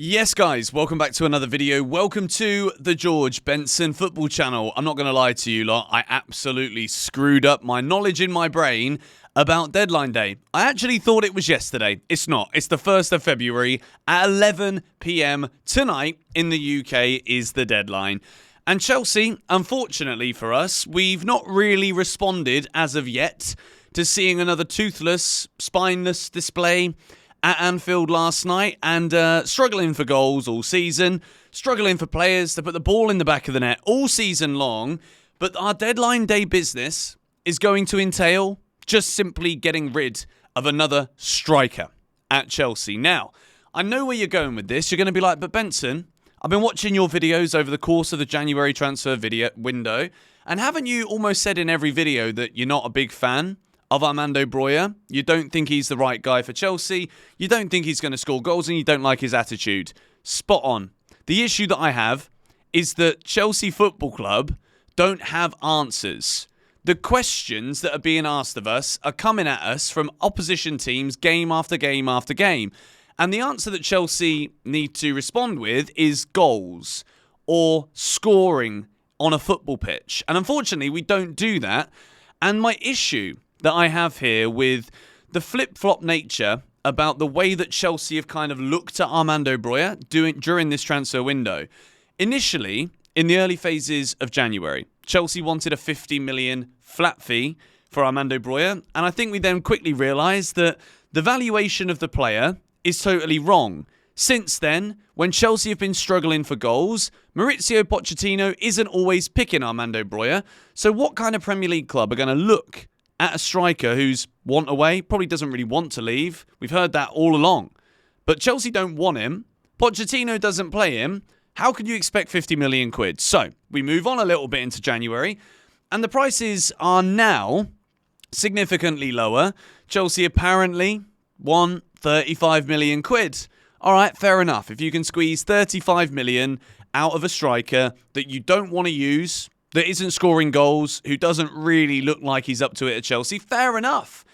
Yes, guys, welcome back to another video. Welcome to the George Benson football channel. I'm not going to lie to you lot, I absolutely screwed up my knowledge in my brain about deadline day. I actually thought it was yesterday. It's not. It's the 1st of February at 11 p.m. tonight in the UK is the deadline. And Chelsea, unfortunately for us, we've not really responded as of yet to seeing another toothless, spineless display at Anfield last night and struggling for goals all season, struggling for players to put the ball in the back of the net all season long. But our deadline day business is going to entail just simply getting rid of another striker at Chelsea. Now, I know where you're going with this. You're going to be like, but Benson, I've been watching your videos over the course of the January transfer video window, and haven't you almost said in every video that you're not a big fan of Armando Broja? You don't think he's the right guy for Chelsea, you don't think he's going to score goals, and you don't like his attitude. Spot on. The issue that I have is that Chelsea Football Club don't have answers. The questions that are being asked of us are coming at us from opposition teams game after game after game. And the answer that Chelsea need to respond with is goals or scoring on a football pitch. And unfortunately, we don't do that. And my issue that I have here with the flip-flop nature about the way that Chelsea have kind of looked at Armando Broja during this transfer window. Initially, in the early phases of January, Chelsea wanted a 50 million flat fee for Armando Broja, and I think we then quickly realised that the valuation of the player is totally wrong. Since then, when Chelsea have been struggling for goals, Mauricio Pochettino isn't always picking Armando Broja, so what kind of Premier League club are going to look at a striker who's want away, probably doesn't really want to leave? We've heard that all along. But Chelsea don't want him. Pochettino doesn't play him. How can you expect 50 million quid? So, we move on a little bit into January, and the prices are now significantly lower. Chelsea apparently want 35 million quid. All right, fair enough. If you can squeeze 35 million out of a striker that you don't want to use, that isn't scoring goals, who doesn't really look like he's up to it at Chelsea, fair enough.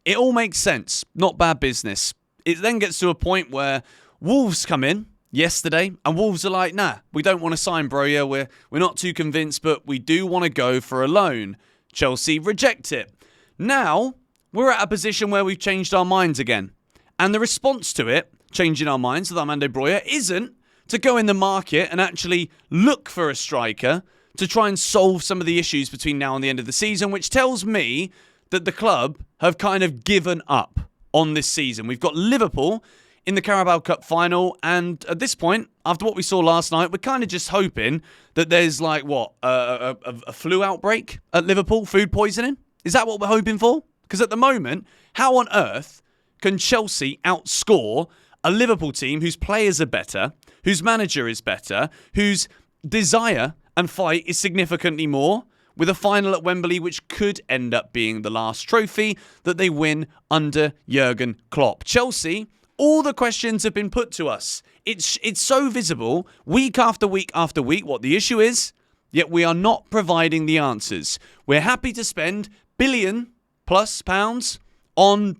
It all makes sense. Not bad business. It then gets to a point where Wolves come in yesterday, and Wolves are like, nah, we don't want to sign Broja. We're not too convinced, but we do want to go for a loan. Chelsea reject it. Now, we're at a position where we've changed our minds again. And the response to it, changing our minds with Armando Broja, isn't to go in the market and actually look for a striker to try and solve some of the issues between now and the end of the season, which tells me that the club have kind of given up on this season. We've got Liverpool in the Carabao Cup final, and at this point, after what we saw last night, we're kind of just hoping that there's like, a flu outbreak at Liverpool, food poisoning? Is that what we're hoping for? Because at the moment, how on earth can Chelsea outscore a Liverpool team whose players are better, whose manager is better, whose desire and fight is significantly more, with a final at Wembley which could end up being the last trophy that they win under Jurgen Klopp? Chelsea, all the questions have been put to us. It's so visible week after week after week what the issue is, yet we are not providing the answers. We're happy to spend billion plus pounds on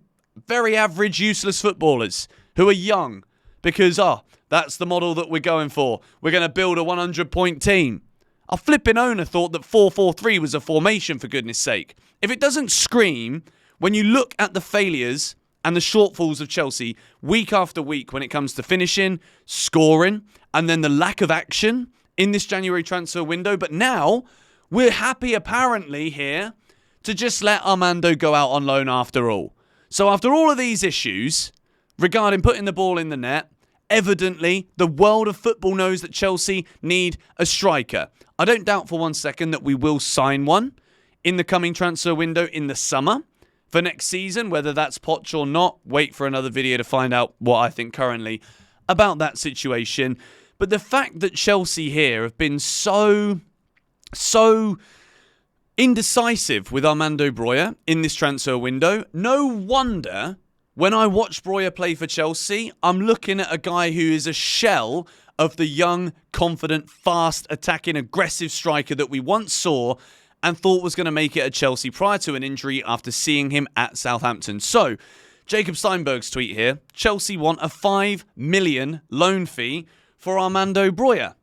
very average, useless footballers who are young because, that's the model that we're going for. We're going to build a 100-point team. Our flipping owner thought that 4-4-3 was a formation, for goodness sake. If it doesn't scream, when you look at the failures and the shortfalls of Chelsea week after week when it comes to finishing, scoring, and then the lack of action in this January transfer window, but now we're happy apparently here to just let Armando go out on loan after all. So after all of these issues regarding putting the ball in the net, evidently the world of football knows that Chelsea need a striker. I don't doubt for one second that we will sign one in the coming transfer window in the summer for next season, whether that's Poch or not. Wait for another video to find out what I think currently about that situation. But the fact that Chelsea here have been so indecisive with Armando Broja in this transfer window, no wonder when I watch Broja play for Chelsea, I'm looking at a guy who is a shell of the young, confident, fast, attacking, aggressive striker that we once saw and thought was going to make it at Chelsea prior to an injury after seeing him at Southampton. So, Jacob Steinberg's tweet here. Chelsea want a 5 million loan fee for Armando Broja.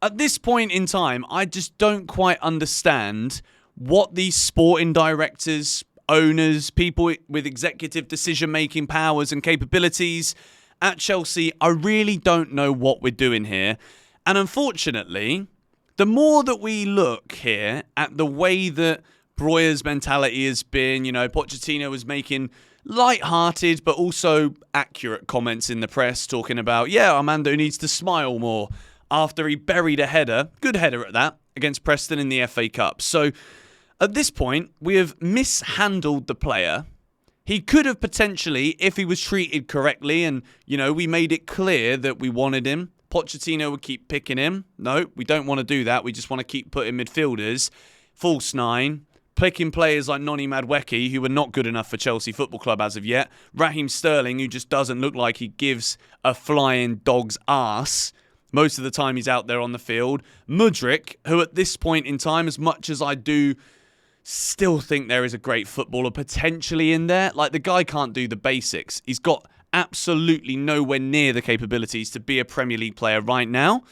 At this point in time, I just don't quite understand what these sporting directors, owners, people with executive decision-making powers and capabilities at Chelsea, I really don't know what we're doing here. And unfortunately, the more that we look here at the way that Broja's mentality has been, Pochettino was making light-hearted but also accurate comments in the press talking about, Armando needs to smile more after he buried a header, good header at that, against Preston in the FA Cup. So at this point, we have mishandled the player. He could have potentially, if he was treated correctly and, we made it clear that we wanted him, Pochettino would keep picking him. No, we don't want to do that. We just want to keep putting midfielders, false nine, picking players like Noni Madueke, who were not good enough for Chelsea Football Club as of yet. Raheem Sterling, who just doesn't look like he gives a flying dog's ass. Most of the time he's out there on the field. Mudryk, who at this point in time, as much as I do still think there is a great footballer potentially in there, like the guy can't do the basics. He's got absolutely nowhere near the capabilities to be a Premier League player right now.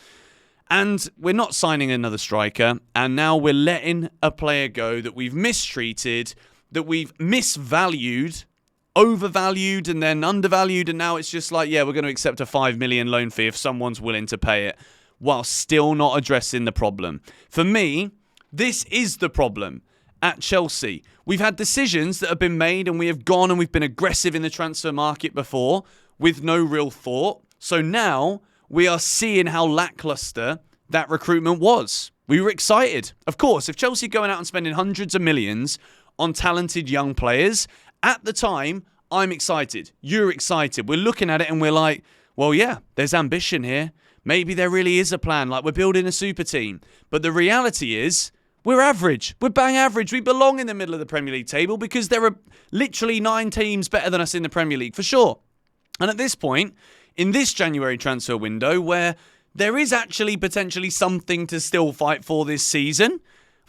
And we're not signing another striker. And now we're letting a player go that we've mistreated, that we've misvalued, overvalued, and then undervalued. And now it's just like, we're going to accept a 5 million loan fee if someone's willing to pay it, while still not addressing the problem. For me, this is the problem at Chelsea. We've had decisions that have been made and we have gone and we've been aggressive in the transfer market before with no real thought. So now we are seeing how lackluster that recruitment was. We were excited. Of course, if Chelsea going out and spending hundreds of millions on talented young players, at the time, I'm excited. You're excited. We're looking at it and we're like, well, there's ambition here. Maybe there really is a plan, like we're building a super team. But the reality is, we're average. We're bang average. We belong in the middle of the Premier League table because there are literally 9 teams better than us in the Premier League, for sure. And at this point, in this January transfer window, where there is actually potentially something to still fight for this season,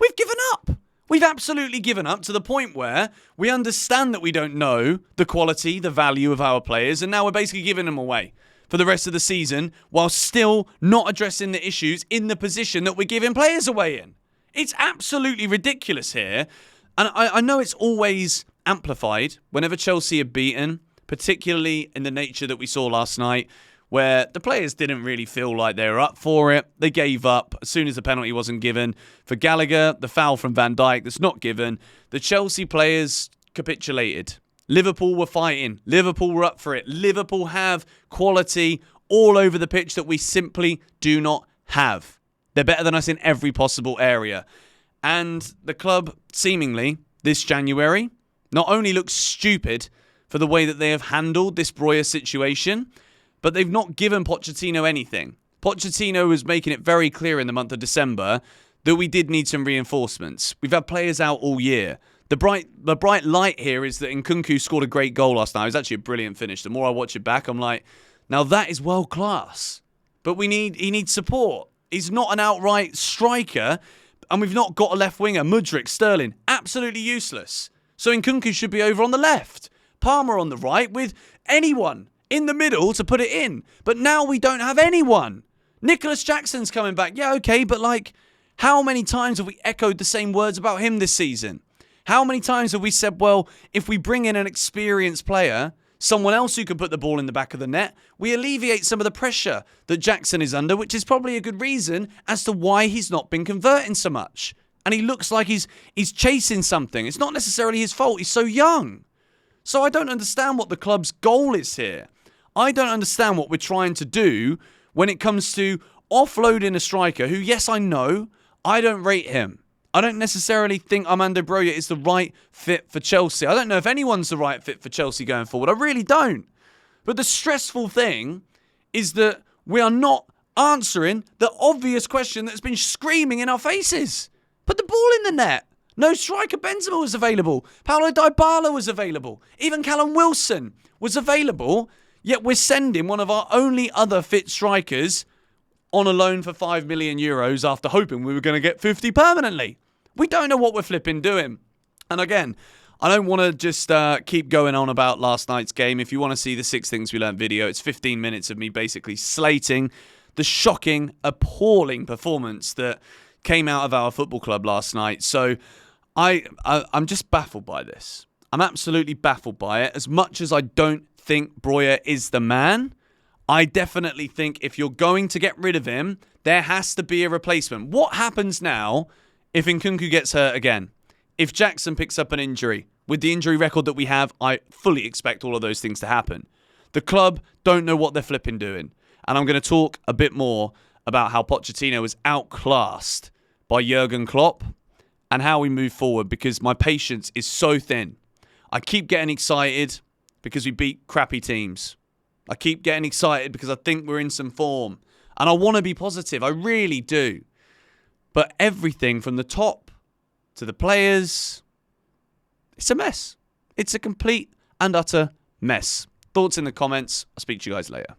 we've given up. We've absolutely given up to the point where we understand that we don't know the quality, the value of our players, and now we're basically giving them away for the rest of the season while still not addressing the issues in the position that we're giving players away in. It's absolutely ridiculous here. And I know it's always amplified whenever Chelsea are beaten, particularly in the nature that we saw last night, where the players didn't really feel like they were up for it. They gave up as soon as the penalty wasn't given. For Gallagher, the foul from Van Dijk that's not given, the Chelsea players capitulated. Liverpool were fighting. Liverpool were up for it. Liverpool have quality all over the pitch that we simply do not have. They're better than us in every possible area. And the club, seemingly, this January, not only looks stupid for the way that they have handled this Broja situation, but they've not given Pochettino anything. Pochettino was making it very clear in the month of December that we did need some reinforcements. We've had players out all year. The bright light here is that Nkunku scored a great goal last night. It was actually a brilliant finish. The more I watch it back, I'm like, now that is world class. But he needs support. He's not an outright striker, and we've not got a left winger. Mudryk, Sterling, absolutely useless. So Nkunku should be over on the left. Palmer on the right with anyone in the middle to put it in. But now we don't have anyone. Nicholas Jackson's coming back. Yeah, okay, but how many times have we echoed the same words about him this season? How many times have we said, well, if we bring in an experienced player, someone else who can put the ball in the back of the net, we alleviate some of the pressure that Jackson is under, which is probably a good reason as to why he's not been converting so much. And he looks like he's chasing something. It's not necessarily his fault. He's so young. So I don't understand what the club's goal is here. I don't understand what we're trying to do when it comes to offloading a striker who, yes, I know, I don't rate him. I don't necessarily think Armando Broja is the right fit for Chelsea. I don't know if anyone's the right fit for Chelsea going forward. I really don't. But the stressful thing is that we are not answering the obvious question that's been screaming in our faces. Put the ball in the net. No striker. Benzema was available. Paulo Dybala was available. Even Callum Wilson was available. Yet we're sending one of our only other fit strikers on a loan for 5 million euros after hoping we were going to get 50 permanently. We don't know what we're flipping doing. And again, I don't want to just keep going on about last night's game. If you want to see the 6 things we learned video, it's 15 minutes of me basically slating the shocking, appalling performance that came out of our football club last night. So I'm just baffled by this. I'm absolutely baffled by it. As much as I don't think Broja is the man, I definitely think if you're going to get rid of him, there has to be a replacement. What happens now if Nkunku gets hurt again? If Jackson picks up an injury? With the injury record that we have, I fully expect all of those things to happen. The club don't know what they're flipping doing. And I'm going to talk a bit more about how Pochettino was outclassed by Jurgen Klopp and how we move forward, because my patience is so thin. I keep getting excited because we beat crappy teams. I keep getting excited because I think we're in some form. And I want to be positive. I really do. But everything from the top to the players, it's a mess. It's a complete and utter mess. Thoughts in the comments. I'll speak to you guys later.